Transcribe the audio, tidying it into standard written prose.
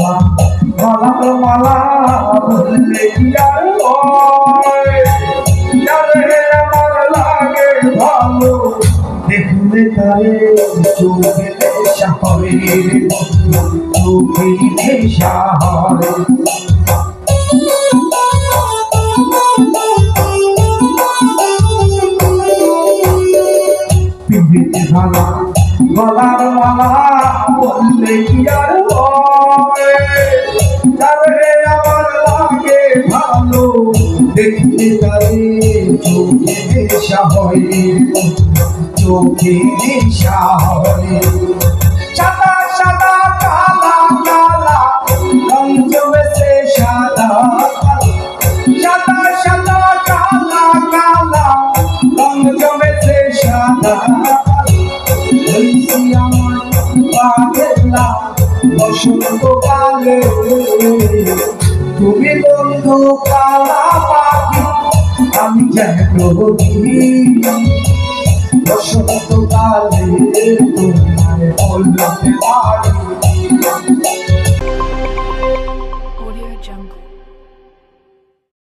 মালা মালা বললে কি আর হয়, যারে আমার লাগে ভালো দেখলে তারে চোখে নেশা হয়, চোখে নেশা হয়। পিঁড়িতে ভালা গলার মালা বললে কি আর হয়, যারে আমার লাগে ভালো দেখতে তারে চোখে নেশা হয়, চোখে নেশা হয়। সাদা সাদা কালা কালা রং জমেছে সাদা, সাদা সাদা কালা কালা রং জমেছে সাদা। আমার পাগলা বসন্তকালে তুমি বন্ধু কালা পাখি আমি যেন বসন্তকালে তোমায় বলতে পারি